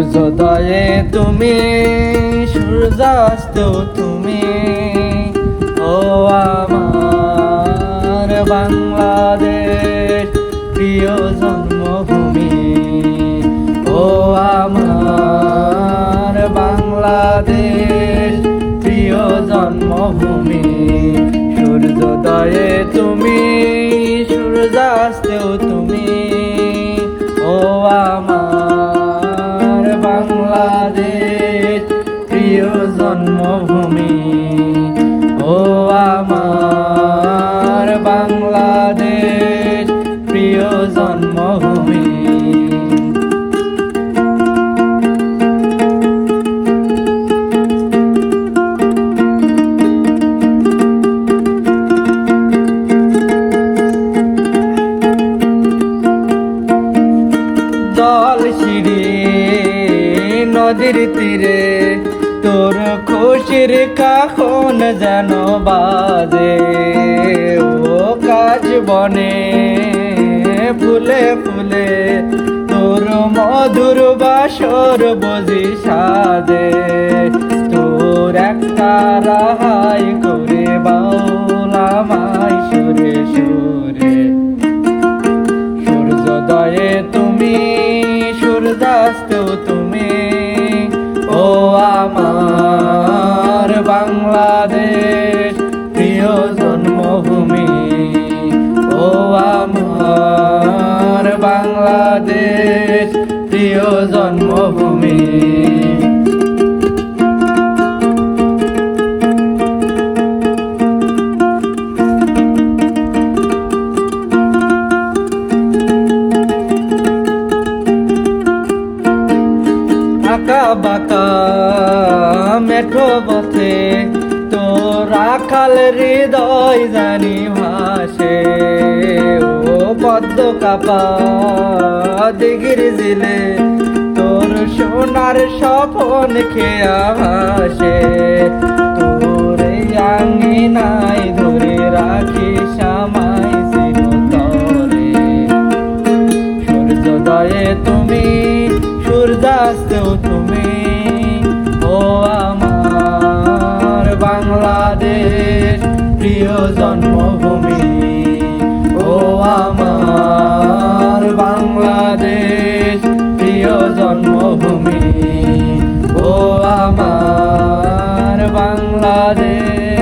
সূর্যোদয়ে তুমি, সূর্যাস্ত তুমি, ও আমার বাংলাদেশ প্রিয় জন্মভূমি। ও আমার বাংলাদেশ প্রিয় জন্মভূমি। সূর্যোদয়ে তুমি, সূর্যাস্তেও তুমি, ও আমার বাংলাদেশ প্রিয় জন্মভূমি। ও আমার বাংলাদেশ প্রিয় জন্মভূমি। জল সিঁড়ি নদীর তীরে তোর খুশির কাখন যেন বাজে। ও কাজ বনে ফুলে ফুলে তোর মধুর বাসর বজি সাজে। তোর একটা রাহাই করে বাউল আমায় সুরে সুরে। সূর্যোদয়ে তুমি, সূর্যাস্তেও তুমি, ও আমার বাংলাদেশ প্রিয় জন্মভূমি। ও আমার বাংলাদেশ প্রিয় জন্মভূমি। আঁকা বাঁকা মেঠো পথে তোর রাখাল হৃদয় জানি ভাসে। ও পদ্ম কাপা দিঘির জিলে তোর সোনার স্বপন খেয়া ভাসে। তোর আঙ্গিনায় ধরে রাখি সামাই চিরতরে। সূর্যোদয়ে তুমি, সূর্যাস্তেও তুমি, ও আমার বাংলাদেশ প্রিয় জন্মভূমি। ও আমার বাংলাদেশ প্রিয় জন্মভূমি। ও আমার বাংলাদেশ